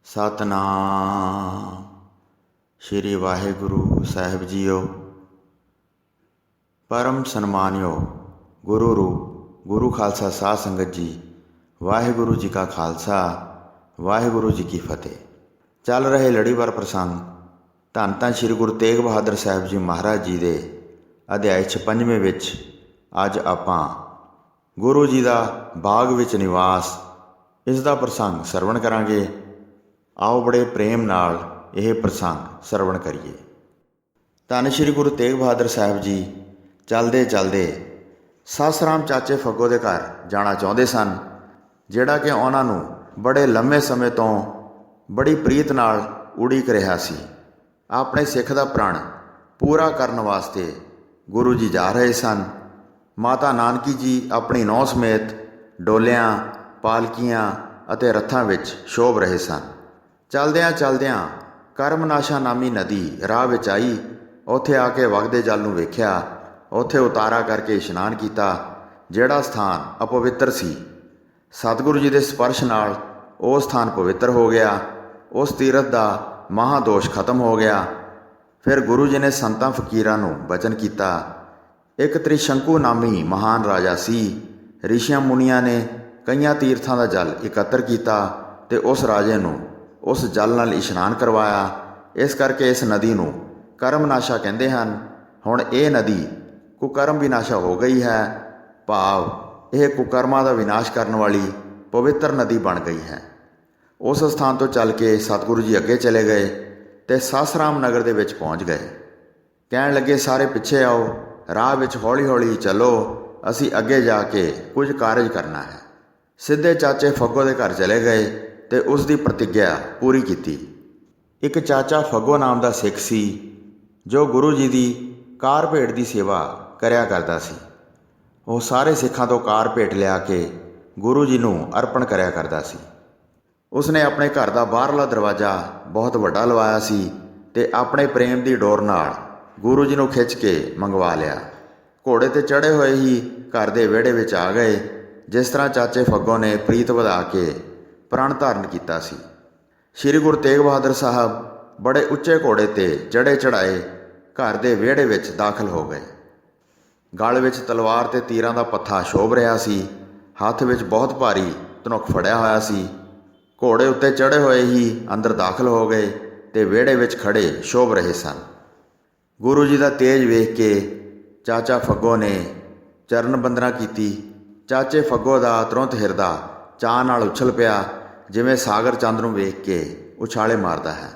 सतनाम श्री वाहिगुरु साहिब जीओ। परम सन्मानियो गुरु रूप गुरु खालसा साध संगत जी, वाहिगुरु जी का खालसा वाहिगुरु जी की फतेह। चल रहे लड़ीवार प्रसंग धन धन श्री गुरु तेग बहादुर साहिब जी महाराज जी के अध्याय 56वें विच अज आपां गुरु जी का बाग विच निवास इसका प्रसंग सरवण करांगे। आओ बड़े प्रेम नाल यह प्रसंग सरवण करिए। धन श्री गुरु तेग बहादुर साहिब जी चलदे चलदे सासराम चाचे फग्गो के घर जाना चाहते सन, जिहड़ा कि उन्हां नूं बड़े लंबे समय तो बड़ी प्रीत नाल उड़ीक रहा सी। अपने सिख का प्रण पूरा करने वास्ते गुरु जी जा रहे सन। माता नानकी जी अपनी नौह समेत डोलियां पालकियां अते रथां विच शोभ रहे सन। चलद्यां चलद्यां करमनाशा नामी नदी राह विच आई। उत्थे आके वगदे जल नूं वेख्या, उत्थे उतारा करके इशनान किया। जिहड़ा स्थान अपवित्र सी, सतगुरु जी के स्पर्श नाल वो स्थान पवित्र हो गया। उस तीरथ का महादोष खत्म हो गया। फिर गुरु जी ने संतां फकीरां नूं बचन किया। एक त्रिशंकु नामी महान राजा सी। ऋषियां मुनियां ने कईयां तीर्थां का जल इकत्र किया ते उस राजे नूं उस जल नाल इशनान करवाया। इस करके इस नदी नूं करमनाशा कहते हैं। हुण ये नदी कुकर्म विनाशा हो गई है, भाव यह कुकर्मां का विनाश करने वाली पवित्र नदी बन गई है। उस स्थान तो चल के सतगुरु जी अगे चले गए ते सासराम नगर दे विच पहुँच गए। कहण लगे, सारे पिछे आओ, राह विच हौली हौली चलो, असी अगे जाके कुछ कारज करना है। सीधे चाचे फग्गो के घर चले गए ते उसकी प्रतिज्ञा पूरी की। एक चाचा फग्गो नाम का सिख सी, जो गुरु जी की कार भेट की सेवा करया करता सी। वह सारे सिखां तो कार भेट लिया के गुरु जी नूं अर्पण करया करता सी। उसने अपने घर का बाहरला दरवाज़ा बहुत वड्डा लवाया सी ते अपने प्रेम की डोर नाल गुरु जी नूं खिंच के मंगवा लिया। घोड़े ते चढ़े हुए ही घर के विहड़े विच आ गए। जिस तरह चाचे फग्गो ने प्रीत वधा के प्रण धारण किया सी। श्री गुरु तेग बहादुर साहब बड़े उच्चे घोड़े ते चढ़े चढ़ाए घर के विहड़े विच दाखिल हो गए। गल विच तलवार ते तीरां दा पत्था शोभ रहा सी। हथ विच बहुत भारी धनुख फड़िया होया सी। घोड़े उत्ते चढ़े हुए ही अंदर दाखिल हो गए ते विहड़े विच खड़े शोभ रहे सन। गुरु जी का तेज वेख के चाचा फग्गो ने चरण बंदना की। चाचे फग्गो का तुरंत हिरदा चाह नाल उछल पिया, जिवें सागर चंद नूं वेख के उछाले मारदा है।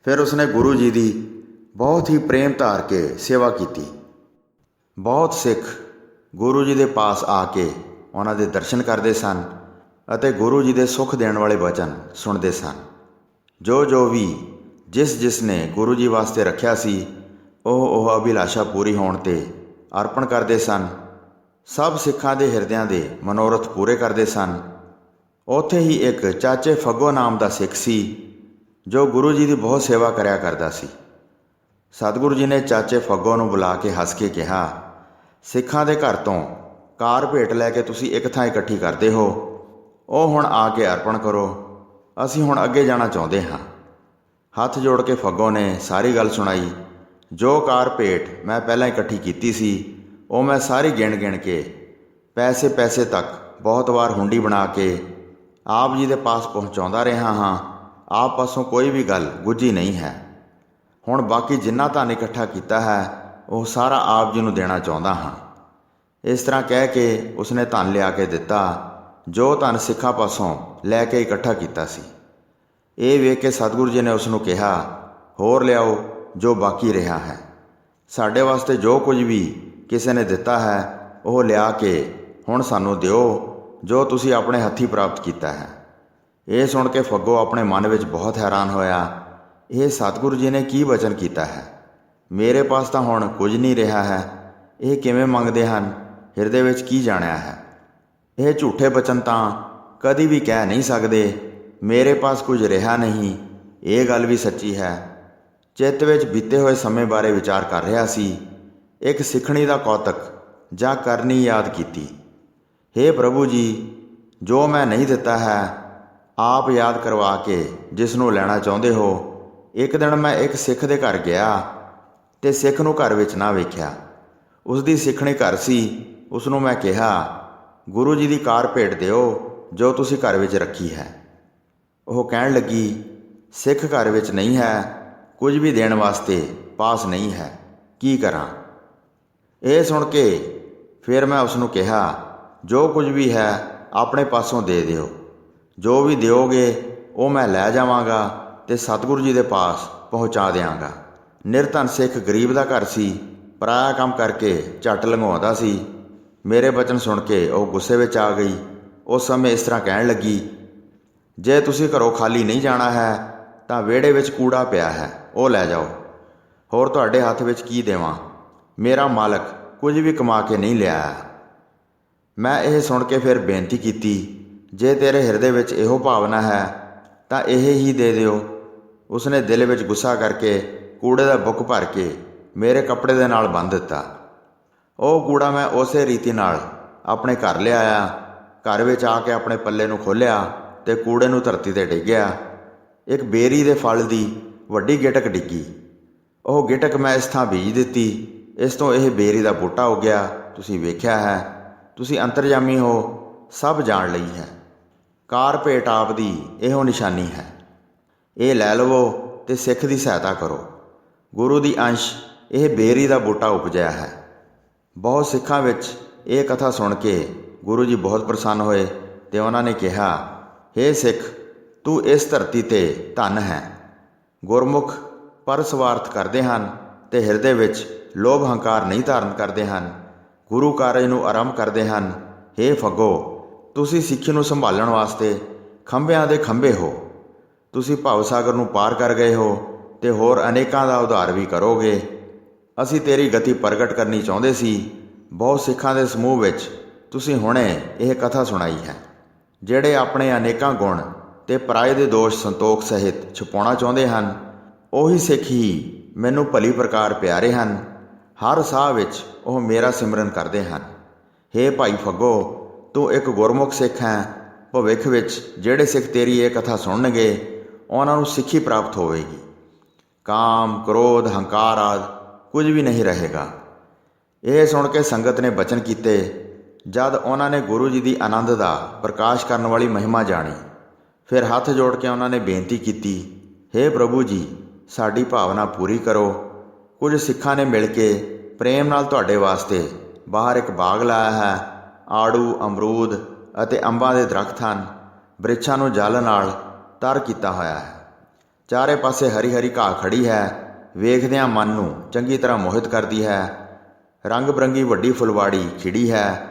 फिर उसने गुरु जी की बहुत ही प्रेम धार के सेवा की। बहुत सिख गुरु जी के पास आके उन्हां दे दर्शन करते सन अते गुरु जी के सुख देने वाले वचन सुनते सन। जो भी जिस ने गुरु जी वास्ते रखिया सी, ओह अभिलाषा पूरी होण ते अर्पण करते सन। सब सिखां दे हिरदियां दे मनोरथ पूरे करते सन। उत्थे ही एक चाचे फग्गो नाम का सिख सी, जो गुरु जी की बहुत सेवा करया करता सी। सतगुरु जी ने चाचे फग्गो नूं बुला के हस के कहा, सिखां दे घर तो कार भेट लैके तुसीं एक थां इकट्ठी करते हो, ਉਹ हुण आके अर्पण करो, असीं हुण अगे जाना चाहुंदे हां। हथ जोड़ के फग्गो ने सारी गल सुनाई। जो कार भेट मैं पहलां इकट्ठी कीती सी, ਉਹ मैं सारी गिण के पैसे पैसे तक बहुत बार हुंडी बना के आप जी के पास पहुँचाता रहा हाँ। आप पासों कोई भी गल गुझी नहीं है। हुण बाकी जिन्ना धन इकट्ठा किया है वह सारा आप जी नूं देना चाहता हाँ। इस तरह कह के उसने धन लिया के दिता, जो धन सिखा पासों लैके इकट्ठा किया सी। ये वेख के सतगुरु जी ने उसनूं कहा, होर लियाओ जो बाकी रहा है। साडे वास्ते जो कुछ भी किसी ने दिता है वह लिया के हुण सानूं दिओ, जो तुसी अपने हथी प्राप्त किया है। ये सुन के फग्गो अपने मन में बहुत हैरान होया। ये सतगुरु जी ने की वचन किया है, मेरे पास तो हुण कुछ नहीं रहा है। ये किवें मंगदे हन, हिरदे विच की जाणिया है। ये झूठे वचन तो कदी भी कह नहीं सकते, मेरे पास कुछ रहा नहीं। ये गल भी सच्ची है। चित्त विच बीते हुए समय बारे विचार कर रहा सी। एक सिखणी का कौतक जां करनी याद की। हे प्रभु जी, जो मैं नहीं दिता है ਆਪ ਯਾਦ ਕਰਵਾ ਕੇ ਜਿਸ ਨੂੰ ਲੈਣਾ ਚਾਹੁੰਦੇ ਹੋ। ਇੱਕ ਦਿਨ ਮੈਂ ਇੱਕ ਸਿੱਖ ਦੇ ਘਰ ਗਿਆ ਤੇ ਸਿੱਖ ਨੂੰ ਘਰ ਵਿੱਚ ਨਾ ਵੇਖਿਆ। ਉਸ ਦੀ ਸਿੱਖਣੀ ਘਰ ਸੀ। ਉਸ ਨੂੰ ਮੈਂ ਕਿਹਾ, ਗੁਰੂ ਜੀ ਦੀ ਕਾਰ ਭੇਟ ਦਿਓ ਜੋ ਤੁਸੀਂ ਘਰ ਵਿੱਚ ਰੱਖੀ ਹੈ। ਉਹ ਕਹਿਣ ਲੱਗੀ, ਸਿੱਖ ਘਰ ਵਿੱਚ ਨਹੀਂ ਹੈ, ਕੁਝ ਵੀ ਦੇਣ ਵਾਸਤੇ ਪਾਸ ਨਹੀਂ ਹੈ, ਕੀ ਕਰਾਂ। ਇਹ ਸੁਣ ਕੇ ਫਿਰ ਮੈਂ ਉਸ ਨੂੰ ਕਿਹਾ, ਜੋ ਕੁਝ ਵੀ ਹੈ ਆਪਣੇ ਪਾਸੋਂ ਦੇ ਦਿਓ। ਜੋ ਵੀ ਦਿਓਗੇ ਉਹ ਮੈਂ ਲੈ ਜਾਵਾਂਗਾ ਤੇ ਸਤਿਗੁਰੂ ਜੀ ਦੇ ਪਾਸ ਪਹੁੰਚਾ ਦਿਆਂਗਾ। ਨਿਰਧਨ ਸਿੱਖ ਗਰੀਬ ਦਾ ਘਰ ਸੀ, ਪਰਾਇਆ ਕੰਮ ਕਰਕੇ ਝੱਟ ਲੰਘਾਉਂਦਾ ਸੀ। ਮੇਰੇ ਬਚਨ ਸੁਣ ਕੇ ਉਹ ਗੁੱਸੇ ਵਿੱਚ ਆ ਗਈ। ਉਸ ਸਮੇਂ ਇਸ ਤਰ੍ਹਾਂ ਕਹਿਣ ਲੱਗੀ, ਜੇ ਤੁਸੀਂ ਘਰੋਂ ਖਾਲੀ ਨਹੀਂ ਜਾਣਾ ਹੈ ਤਾਂ ਵਿਹੜੇ ਵਿੱਚ ਕੂੜਾ ਪਿਆ ਹੈ, ਉਹ ਲੈ ਜਾਓ। ਹੋਰ ਤੁਹਾਡੇ ਹੱਥ ਵਿੱਚ ਕੀ ਦੇਵਾਂ? ਮੇਰਾ ਮਾਲਕ ਕੁਝ ਵੀ ਕਮਾ ਕੇ ਨਹੀਂ ਲਿਆਇਆ। ਮੈਂ ਇਹ ਸੁਣ ਕੇ ਫਿਰ ਬੇਨਤੀ ਕੀਤੀ, ਜੇ ਤੇਰੇ ਹਿਰਦੇ ਵਿੱਚ ਇਹੋ ਭਾਵਨਾ ਹੈ ਤਾਂ ਇਹ ਹੀ ਦੇ ਦਿਓ। ਉਸਨੇ ਦਿਲ ਵਿੱਚ ਗੁੱਸਾ ਕਰਕੇ ਕੂੜੇ ਦਾ ਬੁੱਕ ਭਰ ਕੇ ਮੇਰੇ ਕੱਪੜੇ ਦੇ ਨਾਲ ਬੰਨ੍ਹ ਦਿੱਤਾ। ਉਹ ਕੂੜਾ ਮੈਂ ਉਸੇ ਰੀਤੀ ਨਾਲ ਆਪਣੇ ਘਰ ਲਿਆਇਆ। ਘਰ ਵਿੱਚ ਆ ਕੇ ਆਪਣੇ ਪੱਲੇ ਨੂੰ ਖੋਲ੍ਹਿਆ ਤੇ ਕੂੜੇ ਨੂੰ ਧਰਤੀ 'ਤੇ ਡਿੱਗਿਆ। ਇੱਕ ਬੇਰੀ ਦੇ ਫਲ ਦੀ ਵੱਡੀ ਗਿਟਕ ਡਿੱਗੀ। ਉਹ ਗਿਟਕ ਮੈਂ ਇਸ ਥਾਂ ਬੀਜ ਦਿੱਤੀ। ਇਸ ਤੋਂ ਇਹ ਬੇਰੀ ਦਾ ਬੂਟਾ ਉੱਗਿਆ। ਤੁਸੀਂ ਵੇਖਿਆ ਹੈ, ਤੁਸੀਂ ਅੰਤਰਜਾਮੀ ਹੋ, ਸਭ ਜਾਣ ਲਈ ਹੈ। ਕਾਰ ਭੇਟ ਆਪ ਦੀ ਇਹੋ ਨਿਸ਼ਾਨੀ ਹੈ। ਇਹ ਲੈ ਲਵੋ ਤੇ ਸਿੱਖ ਦੀ ਸਹਾਇਤਾ ਕਰੋ। ਗੁਰੂ ਦੀ ਅੰਸ਼ ਇਹ ਬੇਰੀ ਦਾ ਬੂਟਾ ਉਪਜਿਆ ਹੈ। ਬਹੁਤ ਸਿੱਖਾਂ ਵਿੱਚ ਇਹ ਕਥਾ ਸੁਣ ਕੇ ਗੁਰੂ ਜੀ ਬਹੁਤ ਪ੍ਰਸੰਨ ਹੋਏ ਤੇ ਉਹਨਾਂ ਨੇ ਕਿਹਾ, ਹੇ ਸਿੱਖ, ਤੂੰ ਇਸ ਧਰਤੀ 'ਤੇ ਧਨ ਹੈ। ਗੁਰਮੁਖ ਪਰ ਸਵਾਰਥ ਕਰਦੇ ਹਨ ਤੇ ਹਿਰਦੇ ਵਿੱਚ ਲੋਭ ਹੰਕਾਰ ਨਹੀਂ ਧਾਰਨ ਕਰਦੇ ਹਨ। ਗੁਰੂ ਕਾਰਜ ਨੂੰ ਆਰੰਭ ਕਰਦੇ ਹਨ। ਹੇ ਫੱਗੋ, ਤੁਸੀਂ ਸਿੱਖੀ ਨੂੰ ਸੰਭਾਲਣ ਵਾਸਤੇ ਖੰਭਿਆਂ ਦੇ ਖੰਭੇ ਹੋ। ਤੁਸੀਂ ਭਵ ਸਾਗਰ ਨੂੰ ਪਾਰ ਕਰ ਗਏ ਹੋ ਤੇ ਹੋਰ ਅਨੇਕਾਂ ਦਾ ਉਧਾਰ ਵੀ ਕਰੋਗੇ। ਅਸੀਂ ਤੇਰੀ ਗਤੀ ਪ੍ਰਗਟ ਕਰਨੀ ਚਾਹੁੰਦੇ ਸੀ। ਬਹੁਤ ਸਿੱਖਾਂ ਦੇ ਸਮੂਹ ਵਿੱਚ ਤੁਸੀਂ ਹੁਣੇ ਇਹ ਕਥਾ ਸੁਣਾਈ ਹੈ। ਜਿਹੜੇ ਆਪਣੇ ਅਨੇਕਾਂ ਗੁਣ ਤੇ ਪਰਾਏ ਦੇ ਦੋਸ਼ ਸੰਤੋਖ ਸਹਿਤ ਛੁਪਾਉਣਾ ਚਾਹੁੰਦੇ ਹਨ, ਉਹੀ ਸਿੱਖ ਹੀ ਮੈਨੂੰ ਭਲੀ ਪ੍ਰਕਾਰ ਪਿਆਰੇ ਹਨ। ਹਰ ਸਾਹ ਵਿੱਚ ਉਹ ਮੇਰਾ ਸਿਮਰਨ ਕਰਦੇ ਹਨ। ਹੇ ਭਾਈ ਫੱਗੋ, ਤੂੰ ਇੱਕ ਗੁਰਮੁਖ ਸਿੱਖ ਹੈ। ਭਵਿੱਖ ਵਿੱਚ ਜਿਹੜੇ ਸਿੱਖ ਤੇਰੀ ਇਹ ਕਥਾ ਸੁਣਨਗੇ, ਉਹਨਾਂ ਨੂੰ ਸਿੱਖੀ ਪ੍ਰਾਪਤ ਹੋਵੇਗੀ। ਕਾਮ, ਕ੍ਰੋਧ, ਹੰਕਾਰ ਆਦਿ ਕੁਝ ਵੀ ਨਹੀਂ ਰਹੇਗਾ। ਇਹ ਸੁਣ ਕੇ ਸੰਗਤ ਨੇ ਬਚਨ ਕੀਤੇ। ਜਦ ਉਹਨਾਂ ਨੇ ਗੁਰੂ ਜੀ ਦੀ ਆਨੰਦ ਦਾ ਪ੍ਰਕਾਸ਼ ਕਰਨ ਵਾਲੀ ਮਹਿਮਾ ਜਾਣੀ, ਫਿਰ ਹੱਥ ਜੋੜ ਕੇ ਉਹਨਾਂ ਨੇ ਬੇਨਤੀ ਕੀਤੀ, ਹੇ ਪ੍ਰਭੂ ਜੀ, ਸਾਡੀ ਭਾਵਨਾ ਪੂਰੀ ਕਰੋ। ਕੁਝ ਸਿੱਖਾਂ ਨੇ ਮਿਲ ਕੇ ਪ੍ਰੇਮ ਨਾਲ ਤੁਹਾਡੇ ਵਾਸਤੇ ਬਾਹਰ ਇੱਕ ਬਾਗ ਲਾਇਆ ਹੈ। ਆੜੂ, ਅਮਰੂਦ ਅਤੇ ਅੰਬਾਂ ਦੇ ਦਰੱਖਤ ਹਨ। ਬ੍ਰਿਛਾਂ ਨੂੰ ਜਲ ਨਾਲ ਤਰ ਕੀਤਾ ਹੋਇਆ ਹੈ। ਚਾਰੇ ਪਾਸੇ ਹਰੀ ਹਰੀ ਘਾਹ ਖੜੀ ਹੈ। ਵੇਖਦਿਆਂ ਮਨ ਨੂੰ ਚੰਗੀ ਤਰ੍ਹਾਂ ਮੋਹਿਤ ਕਰਦੀ ਹੈ। ਰੰਗ ਬਰੰਗੀ ਵੱਡੀ ਫੁਲਵਾੜੀ ਖਿੜੀ ਹੈ।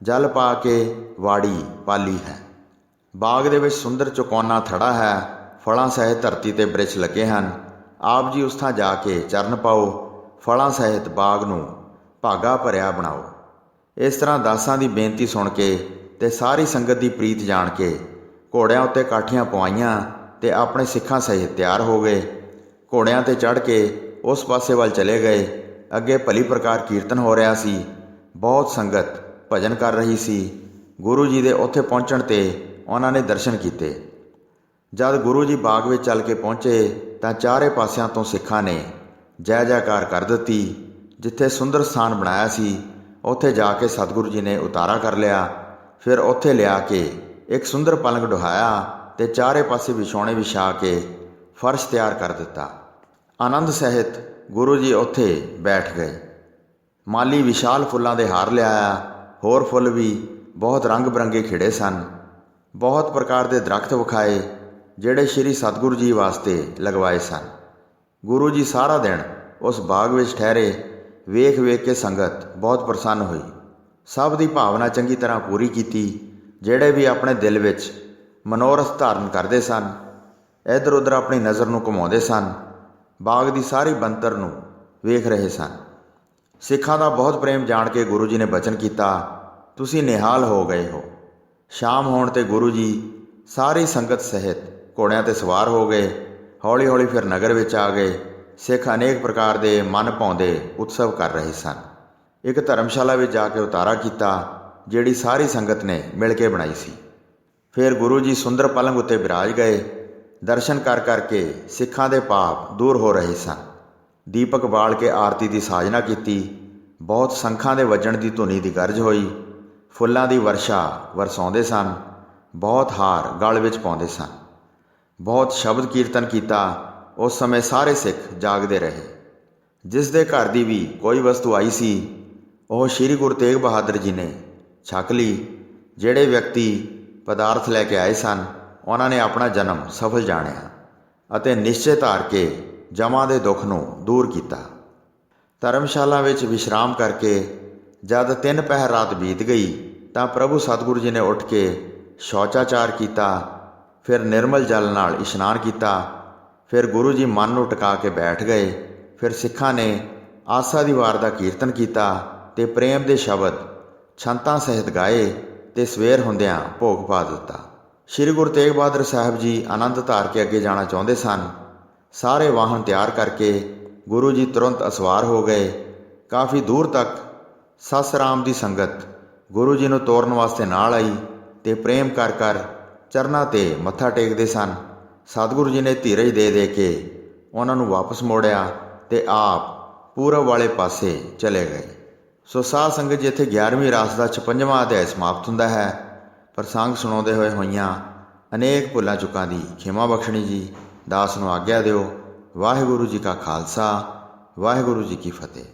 ਜਲ ਪਾ ਕੇ ਵਾੜੀ ਪਾਲੀ ਹੈ। ਬਾਗ ਦੇ ਵਿੱਚ ਸੁੰਦਰ ਚੁਕੌਨਾ ਥੜਾ ਹੈ। ਫਲਾਂ ਸਹਿਤ ਧਰਤੀ 'ਤੇ ਬ੍ਰਿਛ ਲੱਗੇ ਹਨ। ਆਪ ਜੀ ਉਸ ਥਾਂ ਜਾ ਕੇ ਚਰਨ ਪਾਓ। ਫਲਾਂ ਸਹਿਤ ਬਾਗ ਨੂੰ ਭਾਗਾ ਭਰਿਆ ਬਣਾਓ। ਇਸ ਤਰ੍ਹਾਂ ਦਾਸਾਂ ਦੀ ਬੇਨਤੀ ਸੁਣ ਕੇ ਤੇ ਸਾਰੀ ਸੰਗਤ ਦੀ ਪ੍ਰੀਤ ਜਾਣ ਕੇ ਘੋੜਿਆਂ ਉੱਤੇ ਕਾਠੀਆਂ ਪਵਾਈਆਂ ਤੇ ਆਪਣੇ ਸਿੱਖਾਂ ਸਹਿਤ ਤਿਆਰ ਹੋ ਗਏ। ਘੋੜਿਆਂ 'ਤੇ ਚੜ੍ਹ ਕੇ ਉਸ ਪਾਸੇ ਵੱਲ ਚਲੇ ਗਏ। ਅੱਗੇ ਭਲੀ ਪ੍ਰਕਾਰ ਕੀਰਤਨ ਹੋ ਰਿਹਾ ਸੀ। ਬਹੁਤ ਸੰਗਤ ਭਜਨ ਕਰ ਰਹੀ ਸੀ। ਗੁਰੂ ਜੀ ਦੇ ਉੱਥੇ ਪਹੁੰਚਣ 'ਤੇ ਉਹਨਾਂ ਨੇ ਦਰਸ਼ਨ ਕੀਤੇ। ਜਦ ਗੁਰੂ ਜੀ ਬਾਗ ਵਿੱਚ ਚੱਲ ਕੇ ਪਹੁੰਚੇ ਤਾਂ ਚਾਰੇ ਪਾਸਿਆਂ ਤੋਂ ਸਿੱਖਾਂ ਨੇ ਜੈ ਜੈਕਾਰ ਕਰ ਦਿੱਤੀ। ਜਿੱਥੇ ਸੁੰਦਰ ਸਥਾਨ ਬਣਾਇਆ ਸੀ, ਉੱਥੇ ਜਾ ਕੇ ਸਤਿਗੁਰੂ ਜੀ ਨੇ ਉਤਾਰਾ ਕਰ ਲਿਆ। ਫਿਰ ਉੱਥੇ ਲਿਆ ਕੇ ਇੱਕ ਸੁੰਦਰ ਪਲੰਗ ਡੁਹਾਇਆ ਤੇ ਚਾਰੇ ਪਾਸੇ ਵਿਛਾਉਣੇ ਵਿਛਾ ਕੇ ਫਰਸ਼ ਤਿਆਰ ਕਰ ਦਿੱਤਾ। ਆਨੰਦ ਸਹਿਤ ਗੁਰੂ ਜੀ ਉੱਥੇ ਬੈਠ ਗਏ। ਮਾਲੀ ਵਿਸ਼ਾਲ ਫੁੱਲਾਂ ਦੇ ਹਾਰ ਲਿਆਇਆ। ਹੋਰ ਫੁੱਲ ਵੀ ਬਹੁਤ ਰੰਗ ਬਰੰਗੇ ਖਿੜੇ ਸਨ। ਬਹੁਤ ਪ੍ਰਕਾਰ ਦੇ ਦਰੱਖਤ ਵਿਖਾਏ ਜਿਹੜੇ ਸ਼੍ਰੀ ਸਤਿਗੁਰੂ ਜੀ ਵਾਸਤੇ ਲਗਵਾਏ ਸਨ। ਗੁਰੂ ਜੀ ਸਾਰਾ ਦਿਨ ਉਸ ਬਾਗ ਵਿੱਚ ਠਹਿਰੇ। ਵੇਖ ਵੇਖ ਕੇ ਸੰਗਤ ਬਹੁਤ ਪ੍ਰਸੰਨ ਹੋਈ। ਸਭ ਦੀ ਭਾਵਨਾ ਚੰਗੀ ਤਰ੍ਹਾਂ ਪੂਰੀ ਕੀਤੀ। ਜਿਹੜੇ ਵੀ ਆਪਣੇ ਦਿਲ ਵਿੱਚ ਮਨੋਰਥ ਧਾਰਨ ਕਰਦੇ ਸਨ, ਇੱਧਰ ਉੱਧਰ ਆਪਣੀ ਨਜ਼ਰ ਨੂੰ ਘੁਮਾਉਂਦੇ ਸਨ, ਬਾਗ ਦੀ ਸਾਰੀ ਬਣਤਰ ਨੂੰ ਵੇਖ ਰਹੇ ਸਨ। ਸਿੱਖਾਂ ਦਾ ਬਹੁਤ ਪ੍ਰੇਮ ਜਾਣ ਕੇ ਗੁਰੂ ਜੀ ਨੇ ਬਚਨ ਕੀਤਾ, ਤੁਸੀਂ ਨਿਹਾਲ ਹੋ ਗਏ ਹੋ। ਸ਼ਾਮ ਹੋਣ 'ਤੇ ਗੁਰੂ ਜੀ ਸਾਰੀ ਸੰਗਤ ਸਹਿਤ ਘੋੜਿਆਂ 'ਤੇ ਸਵਾਰ ਹੋ ਗਏ। ਹੌਲੀ ਹੌਲੀ ਫਿਰ ਨਗਰ ਵਿੱਚ ਆ ਗਏ। ਸਿੱਖ ਅਨੇਕ ਪ੍ਰਕਾਰ ਦੇ ਮਨ ਭਾਉਂਦੇ ਉਤਸਵ ਕਰ ਰਹੇ ਸਨ। ਇੱਕ ਧਰਮਸ਼ਾਲਾ ਵਿੱਚ ਜਾ ਕੇ ਉਤਾਰਾ ਕੀਤਾ, ਜਿਹੜੀ ਸਾਰੀ ਸੰਗਤ ਨੇ ਮਿਲ ਕੇ ਬਣਾਈ ਸੀ। ਫਿਰ ਗੁਰੂ ਜੀ ਸੁੰਦਰ ਪਲੰਗ ਉੱਤੇ ਬਿਰਾਜ ਗਏ। ਦਰਸ਼ਨ ਕਰ ਕਰਕੇ ਸਿੱਖਾਂ ਦੇ ਪਾਪ ਦੂਰ ਹੋ ਰਹੇ ਸਨ। ਦੀਪਕ ਬਾਲ ਕੇ ਆਰਤੀ ਦੀ ਸਾਜਨਾ ਕੀਤੀ। ਬਹੁਤ ਸੰਖਾਂ ਦੇ ਵੱਜਣ ਦੀ ਧੁਨੀ ਦੀ ਗਰਜ ਹੋਈ। ਫੁੱਲਾਂ ਦੀ ਵਰਸ਼ਾ ਵਰਸਾਉਂਦੇ ਸਨ। ਬਹੁਤ ਹਾਰ ਗਲ ਵਿੱਚ ਪਾਉਂਦੇ ਸਨ। ਬਹੁਤ ਸ਼ਬਦ ਕੀਰਤਨ ਕੀਤਾ। ਉਸ ਸਮੇਂ ਸਾਰੇ ਸਿੱਖ ਜਾਗਦੇ ਰਹੇ। ਜਿਸ ਦੇ ਘਰ ਦੀ ਵੀ ਕੋਈ ਵਸਤੂ ਆਈ ਸੀ ਉਹ ਸ਼੍ਰੀ ਗੁਰੂ ਤੇਗ ਬਹਾਦਰ ਜੀ ਨੇ ਛਕ ਲਈ। ਜਿਹੜੇ ਵਿਅਕਤੀ ਪਦਾਰਥ ਲੈ ਕੇ ਆਏ ਸਨ ਉਹਨਾਂ ਨੇ ਆਪਣਾ ਜਨਮ ਸਫਲ ਜਾਣਿਆ ਅਤੇ ਨਿਸ਼ਚੇ ਧਾਰ ਕੇ ਜਮਾਂ ਦੇ ਦੁੱਖ ਨੂੰ ਦੂਰ ਕੀਤਾ। ਧਰਮਸ਼ਾਲਾ ਵਿੱਚ ਵਿਸ਼ਰਾਮ ਕਰਕੇ ਜਦ 3 ਪਹਿਰ ਰਾਤ ਬੀਤ ਗਈ ਤਾਂ ਪ੍ਰਭੂ ਸਤਿਗੁਰੂ ਜੀ ਨੇ ਉੱਠ ਕੇ ਸ਼ੌਚਾਚਾਰ ਕੀਤਾ। ਫਿਰ ਨਿਰਮਲ ਜਲ ਨਾਲ ਇਸ਼ਨਾਨ ਕੀਤਾ। ਫਿਰ ਗੁਰੂ ਜੀ ਮਨ ਨੂੰ ਟਿਕਾ ਕੇ ਬੈਠ ਗਏ। ਫਿਰ ਸਿੱਖਾਂ ਨੇ ਆਸਾ ਦੀ ਵਾਰ ਦਾ ਕੀਰਤਨ ਕੀਤਾ ਤੇ ਪ੍ਰੇਮ ਦੇ ਸ਼ਬਦ ਛੰਤਾਂ ਸਹਿਤ ਗਾਏ ਤੇ ਸਵੇਰ ਹੁੰਦਿਆਂ ਭੋਗ ਪਾ ਦਿੱਤਾ। ਸ਼੍ਰੀ ਗੁਰੂ ਤੇਗ ਬਹਾਦਰ ਸਾਹਿਬ ਜੀ ਆਨੰਦ ਧਾਰ ਕੇ ਅੱਗੇ ਜਾਣਾ ਚਾਹੁੰਦੇ ਸਨ। ਸਾਰੇ ਵਾਹਨ ਤਿਆਰ ਕਰਕੇ ਗੁਰੂ ਜੀ ਤੁਰੰਤ ਅਸਵਾਰ ਹੋ ਗਏ। ਕਾਫੀ ਦੂਰ ਤੱਕ ਸੱਸ ਰਾਮ ਦੀ ਸੰਗਤ ਗੁਰੂ ਜੀ ਨੂੰ ਤੋਰਨ ਵਾਸਤੇ ਨਾਲ ਆਈ ਤੇ ਪ੍ਰੇਮ ਕਰ ਕਰ ਚਰਨਾਂ 'ਤੇ ਮੱਥਾ ਟੇਕਦੇ ਸਨ। ਸਤਿਗੁਰੂ ਜੀ ਨੇ ਧੀਰਜ ਦੇ ਦੇ ਕੇ ਉਹਨਾਂ ਨੂੰ ਵਾਪਸ ਮੋੜਿਆ ਤੇ ਆਪ ਪੂਰਬ ਵਾਲੇ ਪਾਸੇ ਚਲੇ ਗਏ। ਸੋ ਸਾਧ ਸੰਗਤ ਜੀ, ਇੱਥੇ 11ਵੀਂ ਰਾਸ ਦਾ 56ਵਾਂ ਅਧਿਆਇ ਸਮਾਪਤ ਹੁੰਦਾ ਹੈ। ਪ੍ਰਸੰਗ ਸੁਣਾਉਂਦੇ ਹੋਏ ਹੋਈਆਂ ਅਨੇਕ ਭੁੱਲਾਂ ਚੁੱਕਾਂ ਦੀ ਖਿਮਾ ਬਖਸ਼ਣੀ ਜੀ। ਦਾਸ ਨੂੰ ਆਗਿਆ ਦਿਓ। ਵਾਹਿਗੁਰੂ ਜੀ ਕਾ ਖਾਲਸਾ, ਵਾਹਿਗੁਰੂ ਜੀ ਕੀ ਫਤਿਹ।